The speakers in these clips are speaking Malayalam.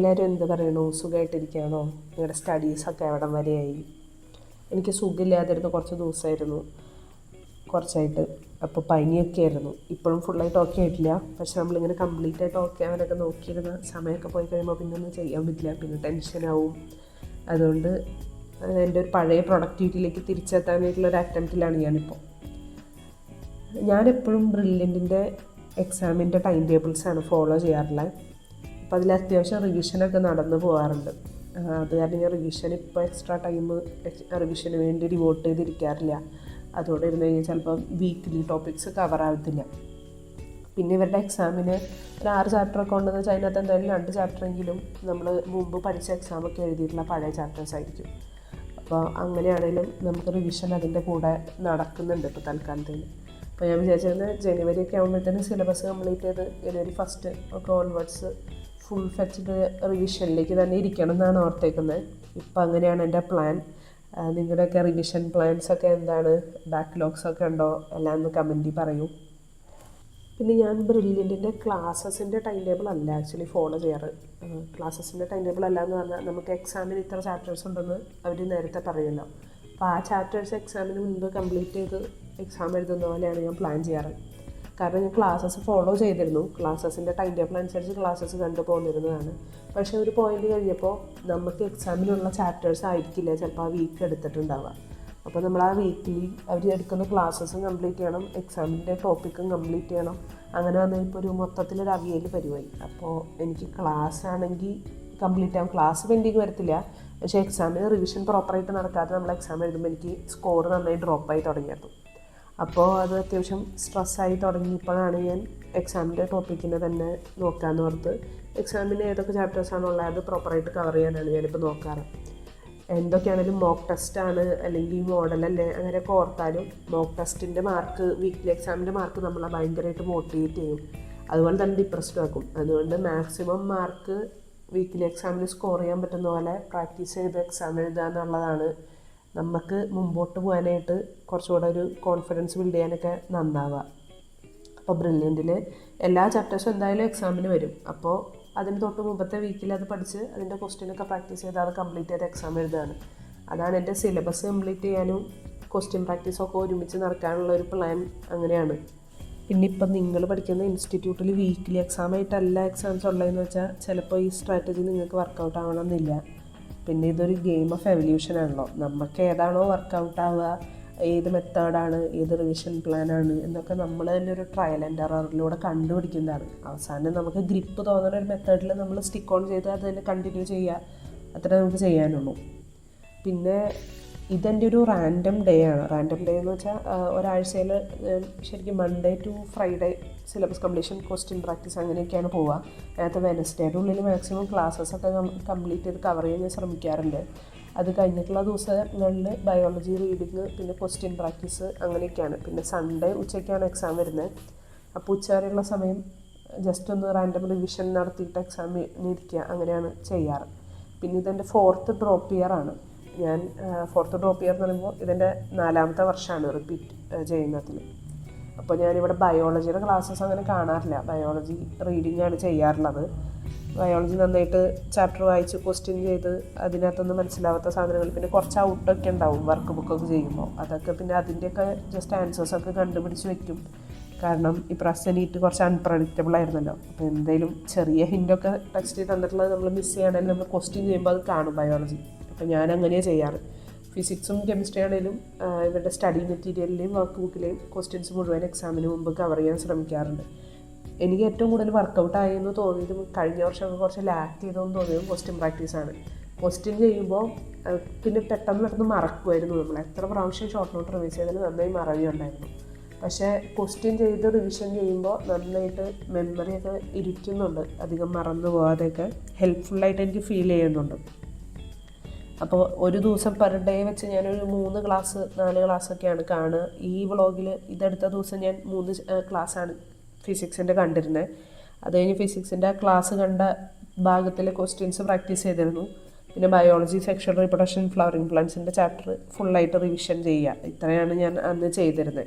എല്ലാവരും എന്ത് പറയണു? സുഖമായിട്ടിരിക്കുകയാണോ? നിങ്ങളുടെ സ്റ്റഡീസൊക്കെ എവിടം വരെയായി? എനിക്ക് സുഖമില്ലാതിരുന്ന കുറച്ച് ദിവസമായിരുന്നു കുറച്ചായിട്ട്. അപ്പോൾ പനിയൊക്കെ ആയിരുന്നു. ഇപ്പോഴും ഫുള്ളായിട്ട് ഓക്കെ ആയിട്ടില്ല. പക്ഷെ നമ്മളിങ്ങനെ കംപ്ലീറ്റ് ആയിട്ട് ഓക്കെ ആവാനൊക്കെ നോക്കിയിരുന്ന സമയമൊക്കെ പോയി കഴിയുമ്പോൾ പിന്നെ ഒന്നും ചെയ്യാൻ പറ്റില്ല. പിന്നെ ടെൻഷനാവും. അതുകൊണ്ട് എൻ്റെ ഒരു പഴയ പ്രൊഡക്ടിവിറ്റിയിലേക്ക് തിരിച്ചെത്താനായിട്ടുള്ളൊരു അറ്റംപ്റ്റിലാണ് ഞാനിപ്പോൾ. ഞാനെപ്പോഴും ബ്രില്യൻറ്റിൻ്റെ എക്സാമിൻ്റെ ടൈം ടേബിൾസാണ് ഫോളോ ചെയ്യാറുള്ളത്. അപ്പോൾ അതിൽ അത്യാവശ്യം റിവിഷനൊക്കെ നടന്നു പോകാറുണ്ട്. അത് കാരണം ഞാൻ റിവിഷൻ ഇപ്പോൾ എക്സ്ട്രാ ടൈം റിവിഷന് വേണ്ടി ഡിവോട്ട് ചെയ്തിരിക്കാറില്ല. അതോടെ ഇരുന്ന് കഴിഞ്ഞാൽ ചിലപ്പോൾ വീക്ക്ലി ടോപ്പിക്സ് കവർ ആവത്തില്ല. പിന്നെ ഇവരുടെ എക്സാമിന് ഒരു 6 ചാപ്റ്ററൊക്കെ ഉണ്ടെന്ന് വെച്ചാൽ അതിനകത്ത് എന്തായാലും 2 ചാപ്റ്ററെങ്കിലും നമ്മൾ മുമ്പ് പഠിച്ച എക്സാമൊക്കെ എഴുതിയിട്ടുള്ള പഴയ ചാപ്റ്റേഴ്സ് ആയിരിക്കും. അപ്പോൾ അങ്ങനെയാണെങ്കിലും നമുക്ക് റിവിഷൻ അതിൻ്റെ കൂടെ നടക്കുന്നുണ്ട് ഇപ്പോൾ തൽക്കാലത്തേന്. അപ്പോൾ ഞാൻ വിചാരിച്ചിരുന്നത് ജനുവരി ഒക്കെ ആകുമ്പോഴത്തേനും സിലബസ് കംപ്ലീറ്റ് ചെയ്ത് ജനുവരി 1 ഒക്കെ ഓൺവേർഡ്സ് ഫുൾ ഫെച്ച്ഡ് റിവിഷനിലേക്ക് തന്നെ ഇരിക്കണം എന്നാണ് ഓർത്തേക്കുന്നത്. ഇപ്പം അങ്ങനെയാണ് എൻ്റെ പ്ലാൻ. നിങ്ങളുടെയൊക്കെ റിവിഷൻ പ്ലാൻസൊക്കെ എന്താണ്? ബാക്ക്ലോഗ്സൊക്കെ ഉണ്ടോ? എല്ലാം ഒന്ന് കമൻറ്റിൽ പറയൂ. പിന്നെ ഞാൻ ബ്രില്യൻറ്റിൻ്റെ ക്ലാസ്സസിൻ്റെ ടൈം ടേബിൾ അല്ല ആക്ച്വലി ഫോളോ ചെയ്യാറ്. ക്ലാസ്സസിൻ്റെ ടൈം ടേബിൾ അല്ല എന്ന് പറഞ്ഞാൽ നമുക്ക് എക്സാമിന് ഇത്ര ചാപ്റ്റേഴ്സ് ഉണ്ടെന്ന് അവർ നേരത്തെ പറയുമല്ലോ. അപ്പോൾ ആ ചാപ്റ്റേഴ്സ് എക്സാമിന് മുൻപ് കംപ്ലീറ്റ് ചെയ്ത് എക്സാം എഴുതുന്ന പോലെയാണ് ഞാൻ പ്ലാൻ ചെയ്യാറ്. കാരണം ഞാൻ ക്ലാസ്സസ് ഫോളോ ചെയ്തിരുന്നു. ക്ലാസ്സസിൻ്റെ ടൈം ടേബിൾ അനുസരിച്ച് ക്ലാസ്സസ് കണ്ടു പോന്നിരുന്നതാണ്. പക്ഷേ ഒരു പോയിന്റ് കഴിഞ്ഞപ്പോൾ നമുക്ക് എക്സാമിനുള്ള ചാപ്റ്റേഴ്സ് ആയിരിക്കില്ല ചിലപ്പോൾ ആ വീക്ക് എടുത്തിട്ടുണ്ടാവുക. അപ്പോൾ നമ്മൾ ആ വീക്കിലി അവർ എടുക്കുന്ന ക്ലാസ്സസും കംപ്ലീറ്റ് ചെയ്യണം, എക്സാമിൻ്റെ ടോപ്പിക്കും കംപ്ലീറ്റ് ചെയ്യണം. അങ്ങനെ വന്നാൽ ഇപ്പോൾ ഒരു മൊത്തത്തിലൊരു അവിയൽ പരിപാടി. അപ്പോൾ എനിക്ക് ക്ലാസ് ആണെങ്കിൽ കംപ്ലീറ്റ് ആകും, ക്ലാസ് പെൻഡിങ് വരത്തില്ല. പക്ഷേ എക്സാമിന് റിവിഷൻ പ്രോപ്പറായിട്ട് നടക്കാതെ നമ്മൾ എക്സാം എഴുതുമ്പോൾ എനിക്ക് സ്കോർ നന്നായി ഡ്രോപ്പായി തുടങ്ങിയിരുന്നു. അപ്പോൾ അത് അത്യാവശ്യം സ്ട്രെസ്സായി തുടങ്ങിയപ്പോഴാണ് ഞാൻ എക്സാമിൻ്റെ ടോപ്പിക്കിനെ തന്നെ നോക്കാമെന്ന് ഓർത്ത് എക്സാമിന് ഏതൊക്കെ ചാപ്റ്റേഴ്സാണുള്ളത് അത് പ്രോപ്പറായിട്ട് കവർ ചെയ്യാനാണ് ഞാനിപ്പോൾ നോക്കാറ്. എന്തൊക്കെയാണെങ്കിലും മോക്ക് ടെസ്റ്റാണ് അല്ലെങ്കിൽ മോഡലല്ലേ അങ്ങനെയൊക്കെ ഓർത്താലും മോക്ക് ടെസ്റ്റിൻ്റെ മാർക്ക് വീക്ക്ലി എക്സാമിൻ്റെ മാർക്ക് നമ്മളെ ഭയങ്കരമായിട്ട് മോട്ടിവേറ്റ് ചെയ്യും, അതുപോലെ തന്നെ ഡിപ്രസ്ഡ് ആക്കും. അതുകൊണ്ട് മാക്സിമം മാർക്ക് വീക്ക്ലി എക്സാമിന് സ്കോർ ചെയ്യാൻ പറ്റുന്ന പോലെ പ്രാക്ടീസ് ചെയ്ത് എക്സാം എഴുതുക എന്നുള്ളതാണ് നമുക്ക് മുമ്പോട്ട് പോകാനായിട്ട് കുറച്ചുകൂടെ ഒരു കോൺഫിഡൻസ് ബിൽഡ് ചെയ്യാനൊക്കെ നന്നാവുക. അപ്പോൾ ബ്രില്യൻറ്റിൽ എല്ലാ ചാപ്റ്റേഴ്സും എന്തായാലും എക്സാമിന് വരും. അപ്പോൾ അതിന് തൊട്ട് മുമ്പത്തെ വീക്കിൽ അത് പഠിച്ച് അതിൻ്റെ ക്വസ്റ്റ്യനൊക്കെ പ്രാക്ടീസ് ചെയ്ത് അത് കംപ്ലീറ്റ് ചെയ്ത് എക്സാം എഴുതുകയാണ്. അതാണ് എൻ്റെ സിലബസ് കംപ്ലീറ്റ് ചെയ്യാനും ക്വസ്റ്റ്യൻ പ്രാക്ടീസൊക്കെ ഒരുമിച്ച് നടക്കാനുള്ള ഒരു പ്ലാൻ. അങ്ങനെയാണ്. പിന്നെ ഇപ്പം നിങ്ങൾ പഠിക്കുന്ന ഇൻസ്റ്റിറ്റ്യൂട്ടിൽ വീക്ക്ലി എക്സാമായിട്ടല്ല എക്സാംസ് ഉള്ളതെന്ന് വെച്ചാൽ ചിലപ്പോൾ ഈ സ്ട്രാറ്റജി നിങ്ങൾക്ക് വർക്കൗട്ട് ആവണമെന്നില്ല. പിന്നെ ഇതൊരു ഗെയിം ഓഫ് എവല്യൂഷൻ ആണല്ലോ. നമുക്ക് ഏതാണോ വർക്കൗട്ട് ആവുക, ഏത് മെത്തേഡാണ്, ഏത് റിവിഷൻ പ്ലാനാണ് എന്നൊക്കെ നമ്മൾ തന്നെ ഒരു ട്രയൽ ആൻഡ് എററിലൂടെ കണ്ടുപിടിക്കുന്നതാണ്. അവസാനം നമുക്ക് ഗ്രിപ്പ് തോന്നുന്ന ഒരു മെത്തേഡിൽ നമ്മൾ സ്റ്റിക്ക് ഓൺ ചെയ്ത് അത് തന്നെ കണ്ടിന്യൂ ചെയ്യുക, അത്രേ നമുക്ക് ചെയ്യാനുള്ളൂ. പിന്നെ ഇതെൻ്റെ ഒരു റാൻഡം ഡേ ആണ്. റാൻഡം ഡേ എന്ന് വെച്ചാൽ ഒരാഴ്ചയിൽ ശരിക്കും Monday to Friday syllabus completion question practice അങ്ങനെയൊക്കെയാണ് പോവുക. അതിനകത്ത് വെനസ്ഡേയുടെ ഉള്ളിൽ മാക്സിമം ക്ലാസ്സസൊക്കെ കംപ്ലീറ്റ് ചെയ്ത് കവർ ചെയ്യാൻ ഞാൻ ശ്രമിക്കാറുണ്ട്. അത് കഴിഞ്ഞിട്ടുള്ള ദിവസങ്ങളിൽ ബയോളജി റീഡിങ് പിന്നെ ക്വസ്റ്റ്യൻ പ്രാക്ടീസ് അങ്ങനെയൊക്കെയാണ്. പിന്നെ സൺഡേ ഉച്ചയ്ക്കാണ് എക്സാം വരുന്നത്. അപ്പോൾ ഉച്ചവരെയുള്ള സമയം ജസ്റ്റ് ഒന്ന് റാൻഡം റിവിഷൻ നടത്തിയിട്ട് എക്സാമിന് ഇരിക്കുക, അങ്ങനെയാണ് ചെയ്യാറ്. പിന്നെ ഇതെൻ്റെ 4th ഡ്രോപ്പ് ഇയർ ആണ്. ഞാൻ 4th ഡ്രോപ്പ് ഇയർ എന്ന് പറയുമ്പോൾ ഇതെൻ്റെ 4ാമത്തെ വർഷമാണ് റിപ്പീറ്റ് ചെയ്യുന്നതിൽ. അപ്പോൾ ഞാനിവിടെ ബയോളജിയുടെ ക്ലാസ്സസ് അങ്ങനെ കാണാറില്ല, ബയോളജി റീഡിംഗ് ആണ് ചെയ്യാറുള്ളത്. ബയോളജി നന്നായിട്ട് ചാപ്റ്റർ വായിച്ച് ക്വസ്റ്റ്യൻ ചെയ്ത് അതിനകത്തൊന്നും മനസ്സിലാവാത്ത സാധനങ്ങൾ പിന്നെ കുറച്ച് ഔട്ടൊക്കെ ഉണ്ടാവും വർക്ക് ബുക്കൊക്കെ ചെയ്യുമ്പോൾ. അതൊക്കെ പിന്നെ അതിൻ്റെയൊക്കെ ജസ്റ്റ് ആൻസേഴ്സൊക്കെ കണ്ടുപിടിച്ച് വെക്കും. കാരണം ഇപ്രാവശ്യം നീറ്റ് കുറച്ച് അൺപ്രഡിക്റ്റബിൾ ആയിരുന്നല്ലോ. അപ്പോൾ എന്തെങ്കിലും ചെറിയ ഹിൻ്റൊക്കെ ടെക്സ്റ്റ് തന്നിട്ടുള്ളത് നമ്മൾ മിസ് ചെയ്യുകയാണെങ്കിൽ നമ്മൾ ക്വസ്റ്റ്യൻ ചെയ്യുമ്പോൾ അത് കാണും ബയോളജി. അപ്പോൾ ഞാൻ അങ്ങനെയാണ് ചെയ്യാറ്. ഫിസിക്സും കെമിസ്ട്രി ആണെങ്കിലും ഇവരുടെ സ്റ്റഡി മെറ്റീരിയലിലെയും വർക്ക് ബുക്കിലെയും ക്വസ്റ്റ്യൻസ് മുഴുവൻ എക്സാമിന് മുമ്പ് കവർ ചെയ്യാൻ ശ്രമിക്കാറുണ്ട്. എനിക്ക് ഏറ്റവും കൂടുതൽ വർക്കൗട്ട് ആയെന്ന് തോന്നിയതും കഴിഞ്ഞ വർഷമൊക്കെ കുറച്ച് ലാക്ക് ചെയ്തതെന്ന് തോന്നിയതും ക്വസ്റ്റ്യൻ പ്രാക്ടീസാണ്. ക്വസ്റ്റ്യൻ ചെയ്യുമ്പോൾ പിന്നെ പെട്ടെന്ന് മറക്കുമായിരുന്നു. നമ്മൾ എത്ര പ്രാവശ്യം ഷോർട്ട് നോട്ട് റിവൈസ് ചെയ്താലും നന്നായി മറവിയുണ്ടായിരുന്നു. പക്ഷേ ക്വസ്റ്റ്യൻ ചെയ്ത് റിവിഷൻ ചെയ്യുമ്പോൾ നന്നായിട്ട് മെമ്മറിയൊക്കെ ഇരിക്കുന്നുണ്ട്, അധികം മറന്നു പോകാതെയൊക്കെ ഹെൽപ്ഫുള്ളായിട്ട് എനിക്ക് ഫീൽ ചെയ്യുന്നുണ്ട്. അപ്പോൾ ഒരു ദിവസം പെർ ഡേ വെച്ച് ഞാനൊരു 3 ക്ലാസ് 4 ക്ലാസ്സൊക്കെയാണ് കാണുക. ഈ വ്ളോഗിൽ ഇതെടുത്ത ദിവസം ഞാൻ 3 ക്ലാസ്സാണ് ഫിസിക്സിൻ്റെ കണ്ടിരുന്നത്. അത് കഴിഞ്ഞ് ഫിസിക്സിൻ്റെ ക്ലാസ് കണ്ട ഭാഗത്തിലെ ക്വസ്റ്റ്യൻസ് പ്രാക്ടീസ് ചെയ്തിരുന്നു. പിന്നെ ബയോളജി സെക്ഷൽ റീപ്രൊഡക്ഷൻ ഫ്ലവറിംഗ് പ്ലാന്റ്സിൻ്റെ ചാപ്റ്റർ ഫുള്ളായിട്ട് റിവിഷൻ ചെയ്യുക. ഇത്രയാണ് ഞാൻ അന്ന് ചെയ്തിരുന്നത്.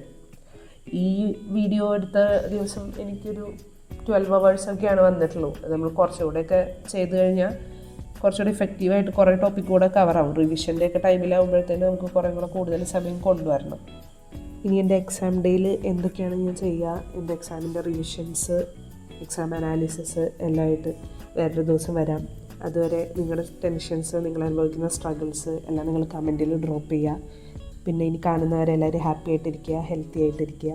ഈ വീഡിയോ എടുത്ത ദിവസം എനിക്കൊരു 12 hours വന്നിട്ടുള്ളൂ. നമ്മൾ കുറച്ചുകൂടെയൊക്കെ ചെയ്ത് കഴിഞ്ഞാൽ കുറച്ചുകൂടി ഇഫക്റ്റീവായിട്ട് കുറേ ടോപ്പിക് കൂടെ കവറാവും. റിവിഷൻ്റെ ഒക്കെ ടൈമിലാകുമ്പോഴത്തേനും നമുക്ക് കുറേ കൂടെ കൂടുതൽ സമയം കൊണ്ടുവരണം. ഇനി എൻ്റെ എക്സാം ഡേയിൽ എന്തൊക്കെയാണ് ഞാൻ ചെയ്യുക, എൻ്റെ എക്സാമിൻ്റെ റിവിഷൻസ്, എക്സാം അനാലിസിസ് എല്ലാമായിട്ട് വേറൊരു ദിവസം വരാം. അതുവരെ നിങ്ങളുടെ ടെൻഷൻസ്, നിങ്ങൾ അനുഭവിക്കുന്ന സ്ട്രഗിൾസ് എല്ലാം നിങ്ങൾ കമൻറ്റിൽ ഡ്രോപ്പ് ചെയ്യുക. പിന്നെ ഇനി കാണുന്നവരെല്ലാവരും ഹാപ്പി ആയിട്ടിരിക്കുക, ഹെൽത്തി ആയിട്ടിരിക്കുക.